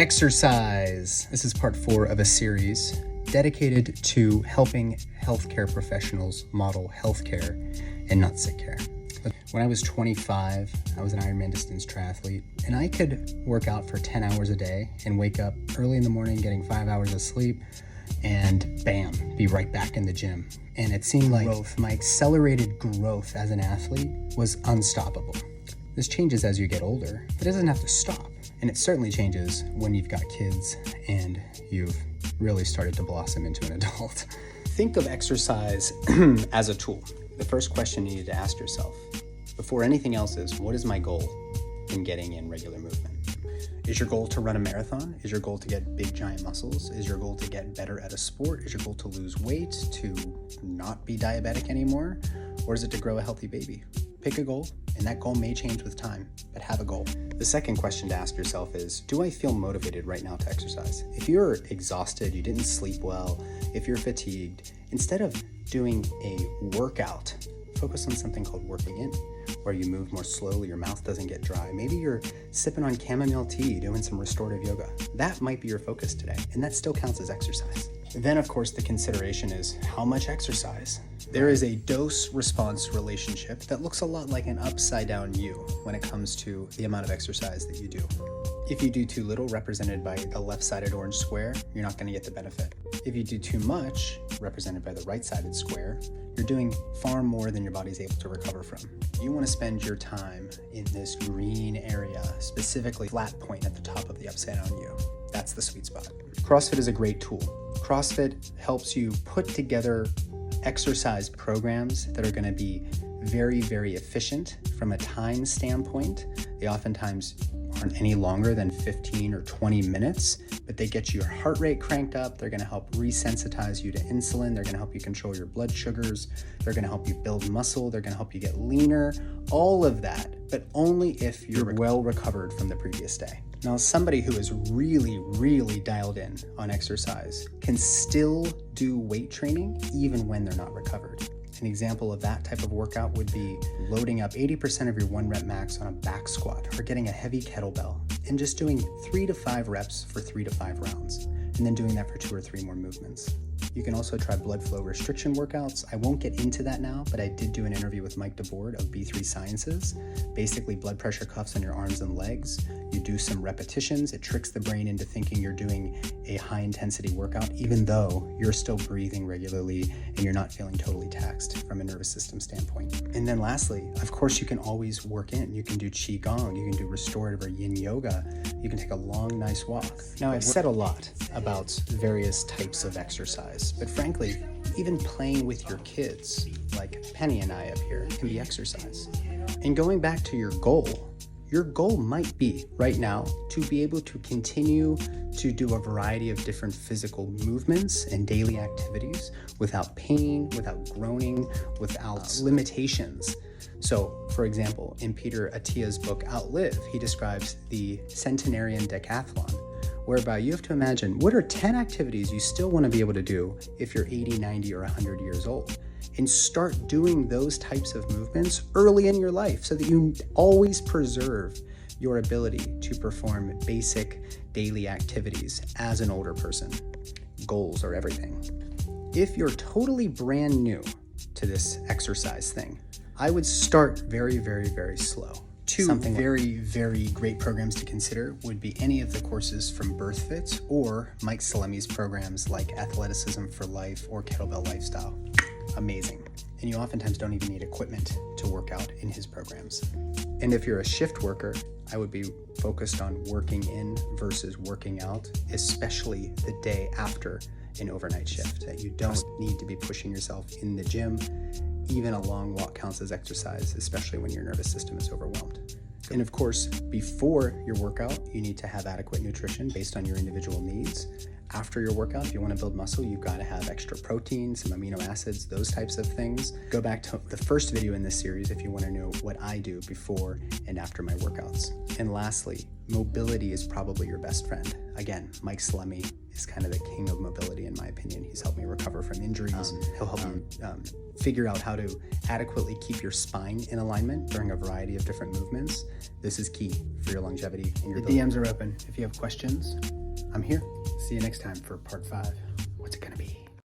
Exercise. This is part 4 of a series dedicated to helping healthcare professionals model healthcare and not sick care. When I was 25, I was an Ironman distance triathlete, and I could work out for 10 hours a day and wake up early in the morning getting 5 hours of sleep and bam, be right back in the gym. And it seemed like my accelerated growth as an athlete was unstoppable. This changes as you get older, but it doesn't have to stop. And it certainly changes when you've got kids and you've really started to blossom into an adult. Think of exercise as a tool. The first question you need to ask yourself before anything else is, what is my goal in getting in regular movement? Is your goal to run a marathon? Is your goal to get big giant muscles? Is your goal to get better at a sport? Is your goal to lose weight, to not be diabetic anymore? Or is it to grow a healthy baby? Pick a goal, and that goal may change with time, but have a goal. The second question to ask yourself is, do I feel motivated right now to exercise? If you're exhausted, you didn't sleep well, if you're fatigued, instead of doing a workout, focus on something called working in, where you move more slowly, your mouth doesn't get dry. Maybe you're sipping on chamomile tea, doing some restorative yoga. That might be your focus today, and that still counts as exercise. Then, of course, the consideration is how much exercise. There is a dose-response relationship that looks a lot like an upside-down U when it comes to the amount of exercise that you do. If you do too little, represented by the left-sided orange square, you're not going to get the benefit. If you do too much, represented by the right-sided square, you're doing far more than your body's able to recover from. You want to spend your time in this green area, specifically flat point at the top of the upside-down U. That's the sweet spot. CrossFit is a great tool. CrossFit helps you put together exercise programs that are going to be very, very efficient from a time standpoint. They oftentimes aren't any longer than 15 or 20 minutes, but they get your heart rate cranked up. They're going to help resensitize you to insulin. They're going to help you control your blood sugars. They're going to help you build muscle. They're going to help you get leaner. All of that, but only if you're well recovered from the previous day. Now, somebody who is really, really dialed in on exercise can still do weight training even when they're not recovered. An example of that type of workout would be loading up 80% of your 1 rep max on a back squat or getting a heavy kettlebell and just doing 3 to 5 reps for 3 to 5 rounds, and then doing that for 2 or 3 more movements. You can also try blood flow restriction workouts. I won't get into that now, but I did do an interview with Mike DeBoard of B3 Sciences. Basically, blood pressure cuffs on your arms and legs. You do some repetitions. It tricks the brain into thinking you're doing a high-intensity workout, even though you're still breathing regularly and you're not feeling totally taxed from a nervous system standpoint. And then lastly, of course, you can always work in. You can do Qigong. You can do restorative or yin yoga. You can take a long, nice walk. Now, I've said a lot about various types of exercise, but frankly, even playing with your kids, like Penny and I up here, can be exercise. And going back to your goal might be right now to be able to continue to do a variety of different physical movements and daily activities without pain, without groaning, without limitations. So, for example, in Peter Attia's book, Outlive, he describes the centenarian decathlon, whereby you have to imagine what are 10 activities you still want to be able to do if you're 80, 90, or 100 years old. And start doing those types of movements early in your life so that you always preserve your ability to perform basic daily activities as an older person. Goals are everything. If you're totally brand new to this exercise thing, I would start very, very, very slow. Something very, very great programs to consider would be any of the courses from BirthFit or Mike Salemi's programs like Athleticism for Life or Kettlebell Lifestyle. Amazing. And you oftentimes don't even need equipment to work out in his programs. And if you're a shift worker, I would be focused on working in versus working out, especially the day after an overnight shift. That you don't need to be pushing yourself in the gym. Even a long walk counts as exercise, especially when your nervous system is overwhelmed. And of course, before your workout, you need to have adequate nutrition based on your individual needs. after your workout, if you want to build muscle, you've got to have extra protein, some amino acids, those types of things. Go back to the first video in this series if you want to know what I do before and after my workouts. And lastly, mobility is probably your best friend. Again, Mike Salemi is kind of the king of mobility in my opinion. He's helped me recover from injuries. He'll help you figure out how to adequately keep your spine in alignment during a variety of different movements. This is key for your longevity and your ability. DMs are open. If you have questions, I'm here. See you next time for part 5. What's it gonna be?